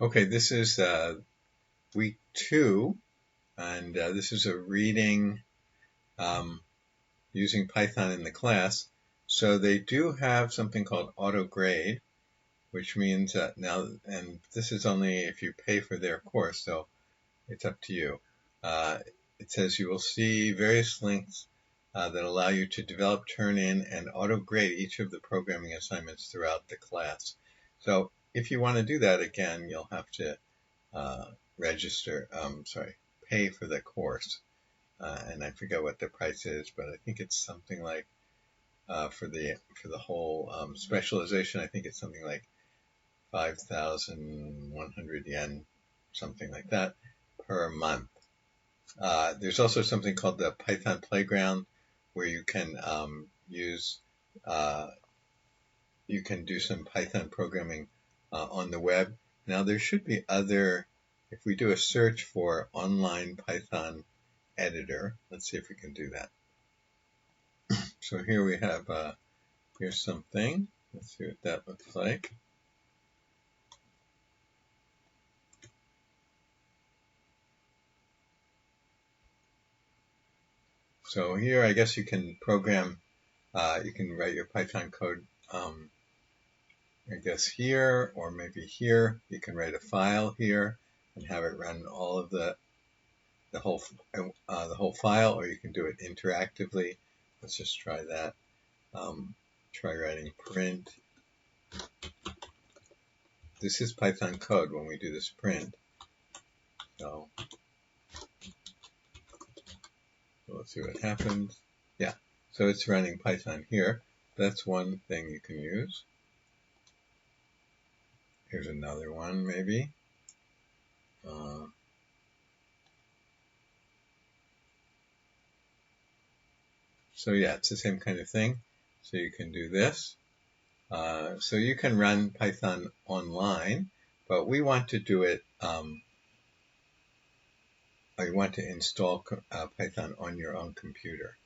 Okay, this is week 2, and this is a reading using Python in the class. So they do have something called auto grade, which means that now, and this is only if you pay for their course, so it's up to you. It says you will see various links that allow you to develop, turn in, and auto grade each of the programming assignments throughout the class. So if you want to do that, again, you'll have to pay for the course. And I forget what the price is, but I think it's something like for the whole specialization, I think it's something like 5,100 yen, something like that, per month. There's also something called the Python Playground, where you can you can do some Python programming on the web. Now there should be other, if we do a search for online Python editor, let's see if we can do that. So here we have, here's something. Let's see what that looks like. So here, I guess you can program, you can write your Python code, I guess here, or maybe here. You can write a file here and have it run all of the whole file, or you can do it interactively. Let's just try that. Try writing print. This is Python code when we do this print. So let's see what happens. Yeah, so it's running Python here. That's one thing you can use. Here's another one, maybe. So yeah, it's the same kind of thing. So you can do this. So you can run Python online, but we want to do it, you want to install Python on your own computer.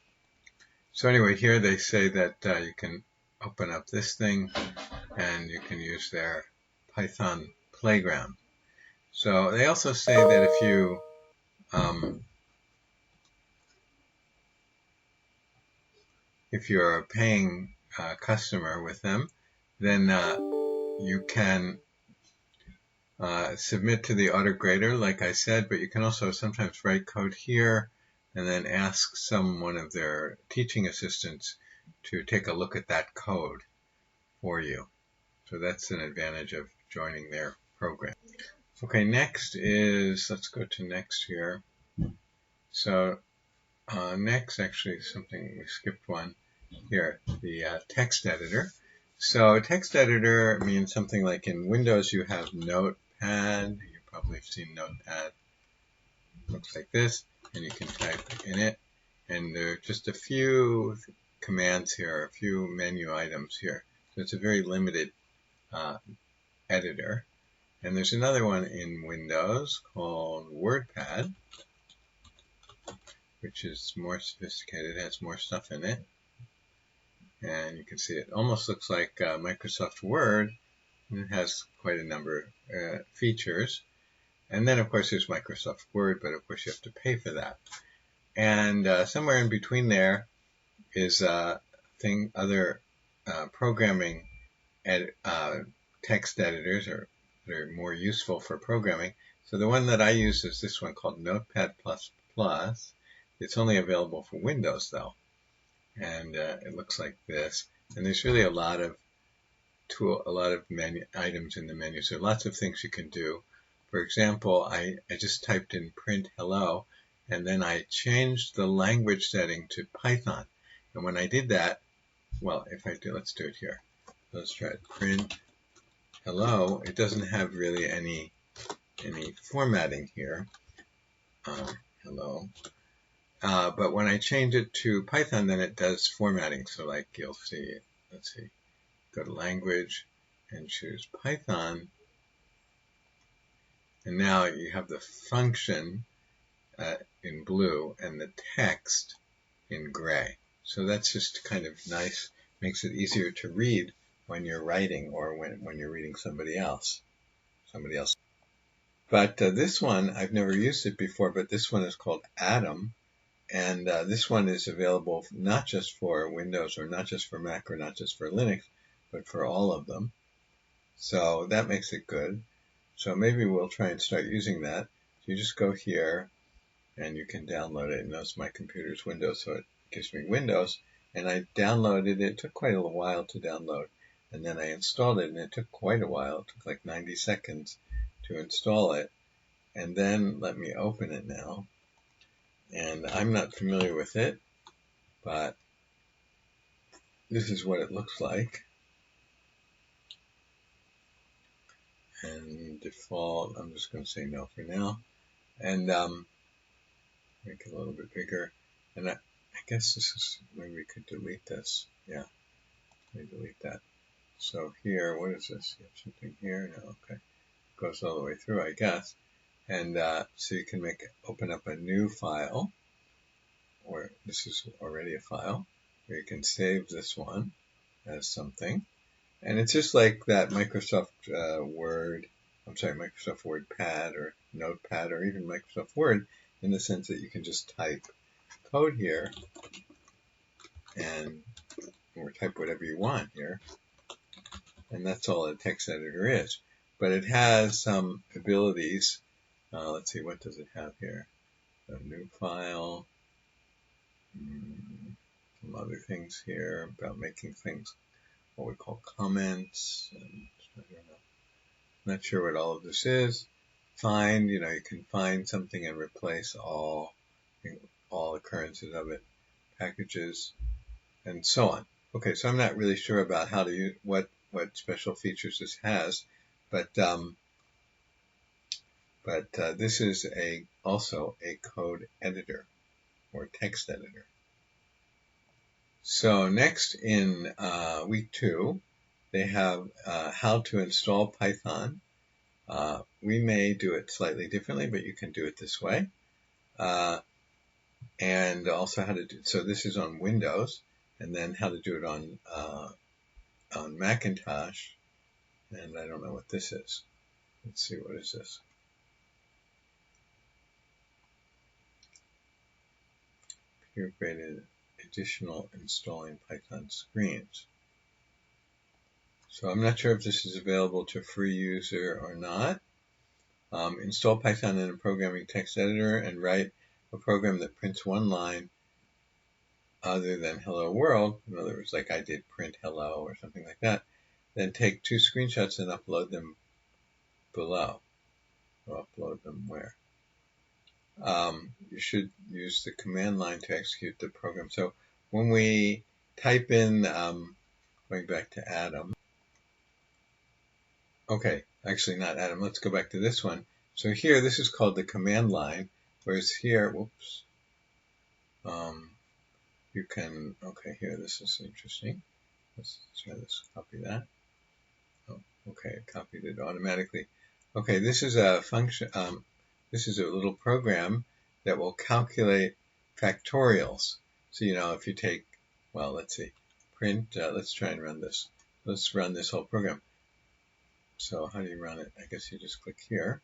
So anyway, here they say that you can open up this thing and you can use their Python Playground. So they also say that if you're a paying customer with them, then you can submit to the auto grader, like I said, but you can also sometimes write code here and then ask one of their teaching assistants to take a look at that code for you. So that's an advantage of joining their program. Okay, next is, let's go to next here. So next, actually, something, we skipped one here, the text editor. So text editor means something like in Windows you have Notepad. You probably have seen Notepad. It looks like this, and you can type in it. And there are just a few commands here, a few menu items here. So it's a very limited editor. And there's another one in Windows called WordPad, which is more sophisticated, has more stuff in it. And you can see it almost looks like Microsoft Word. It has quite a number of features. And then, of course, there's Microsoft Word, but of course you have to pay for that. And somewhere in between there is other programming text editors that are more useful for programming. So the one that I use is this one called Notepad++. It's only available for Windows, though. And it looks like this. And there's really a lot of menu items in the menu. So lots of things you can do. For example, I just typed in print hello, and then I changed the language setting to Python. And when I did that, well, let's do it here. Let's try it. Print hello. It doesn't have really any formatting here. Hello. But when I change it to Python, then it does formatting. So like you'll see, let's see, go to language and choose Python. And now you have the function in blue and the text in gray. So that's just kind of nice, makes it easier to read when you're writing or when you're reading somebody else. But this one, I've never used it before, but this one is called Atom. And this one is available not just for Windows or not just for Mac or not just for Linux, but for all of them. So that makes it good. So maybe we'll try and start using that. So you just go here and you can download it. And notice my computer's Windows, so it gives me Windows. And I downloaded it. It took quite a while to download. And then I installed it, and it took quite a while. It took like 90 seconds to install it. And then let me open it now. And I'm not familiar with it, but this is what it looks like. And default, I'm just going to say no for now. And make it a little bit bigger. And I guess this is, maybe we could delete this. Yeah, let me delete that. So here, what is this? You have something here? No, okay. Goes all the way through, I guess. And so you can open up a new file, or this is already a file, where you can save this one as something. And it's just like that Microsoft Word Pad or Notepad or even Microsoft Word, in the sense that you can just type code here or type whatever you want here. And that's all a text editor is. But it has some abilities. Let's see, what does it have here? A new file. Some other things here about making things what we call comments. And I don't know. Not sure what all of this is. Find, you can find something and replace all occurrences of it, packages, and so on. Okay, so I'm not really sure about how to use what special features this has, but this is also a code editor or text editor. So next in week 2, they have how to install Python. We may do it slightly differently, but you can do it this way. And also how to do, so this is on Windows, and then how to do it on Macintosh. And I don't know what this is. Let's see, what is this? Peer-graded additional installing Python screens. So I'm not sure if this is available to a free user or not. Install Python in a programming text editor and write a program that prints one line other than hello world. In other words, like I did print hello or something like that. Then take 2 screenshots and upload them below. Or upload them where? You should use the command line to execute the program. So when we type in, going back to Atom. Okay, actually not Atom. Let's go back to this one. So here, this is called the command line, whereas here, whoops, you can, okay, here, this is interesting. Let's try this, copy that. Oh, okay, it copied it automatically. Okay, this is a function, this is a little program that will calculate factorials. So, if you take, well, let's see, print, let's try and run this. Let's run this whole program. So how do you run it? I guess you just click here.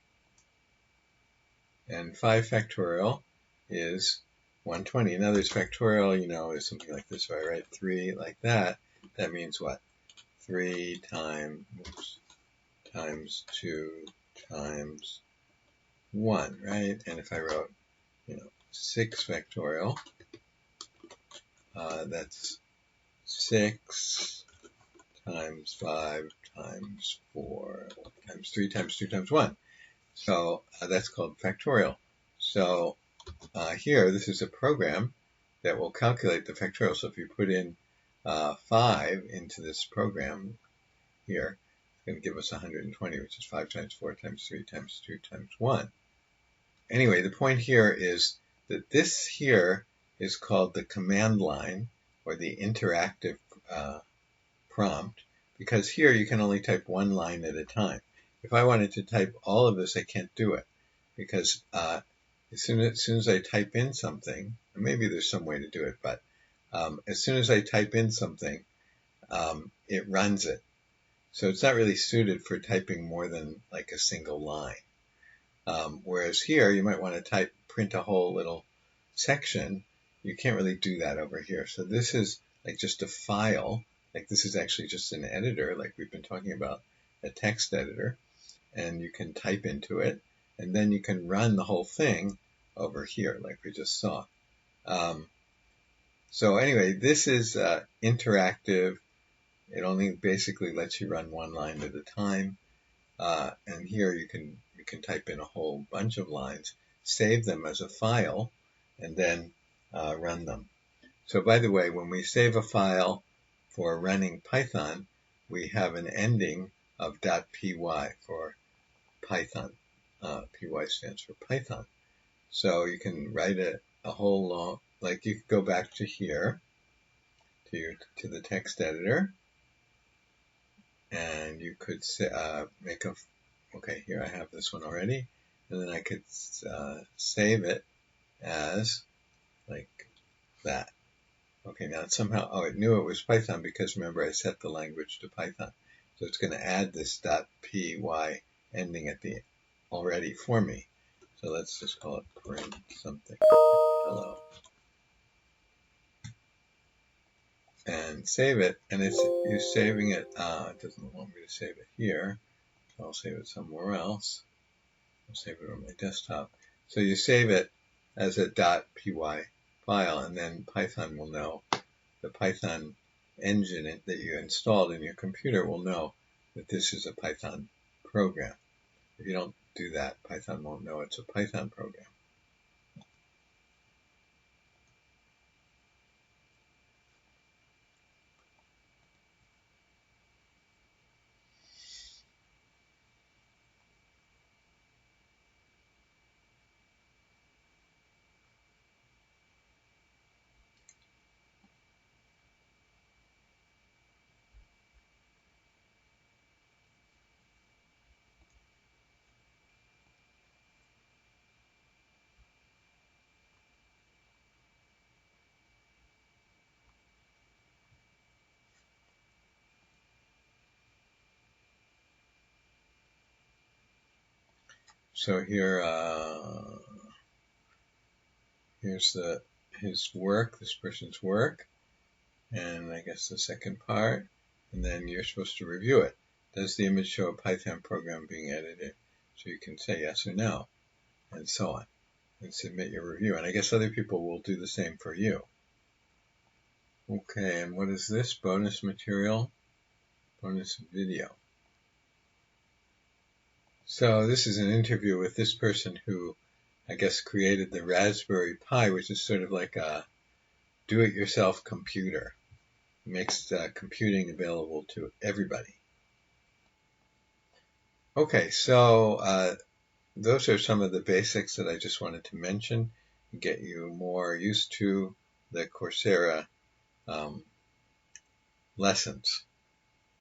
And 5 factorial is 120. In other words, factorial, is something like this. So I write 3 like that. That means what? 3 times 2 times 1, right? And if I wrote, 6 factorial, that's 6 times 5 times 4 times 3 times 2 times 1. So that's called factorial. So here, this is a program that will calculate the factorial. So if you put in 5 into this program here, it's going to give us 120, which is 5 times 4 times 3 times 2 times 1. Anyway, the point here is that this here is called the command line, or the interactive prompt, because here you can only type 1 line at a time. If I wanted to type all of this, I can't do it, because as soon as I type in something, maybe there's some way to do it, but as soon as I type in something, it runs it. So it's not really suited for typing more than like a single line. Whereas here, you might want to print a whole little section. You can't really do that over here. So this is like just a file. Like this is actually just an editor, like we've been talking about, a text editor. And you can type into it. And then you can run the whole thing over here, like we just saw. So anyway, this is interactive. It only basically lets you run one line at a time. And here you can type in a whole bunch of lines, save them as a file, and then run them. So by the way, when we save a file for running Python, we have an ending of .py for Python. Py stands for Python. So you can write a whole long, like you could go back to here, to the text editor, and you could make a, okay, here I have this one already, and then I could save it as like that. Okay, now somehow, oh, it knew it was Python because remember I set the language to Python. So it's going to add this .py ending at the already for me. So let's just call it print something. Hello. And save it, and you're saving it, it doesn't want me to save it here, so I'll save it somewhere else. I'll save it on my desktop. So you save it as a .py file, and then Python will know, the Python engine that you installed in your computer will know that this is a Python program. If you don't do that, Python won't know it's a Python program. So here, here's his work, this person's work, and I guess the second part, and then you're supposed to review it. Does the image show a Python program being edited? So you can say yes or no, and so on, and submit your review. And I guess other people will do the same for you. Okay, and what is this? Bonus material, bonus video. So this is an interview with this person who, I guess, created the Raspberry Pi, which is sort of like a do-it-yourself computer. It makes computing available to everybody. Okay, so those are some of the basics that I just wanted to mention and get you more used to the Coursera lessons.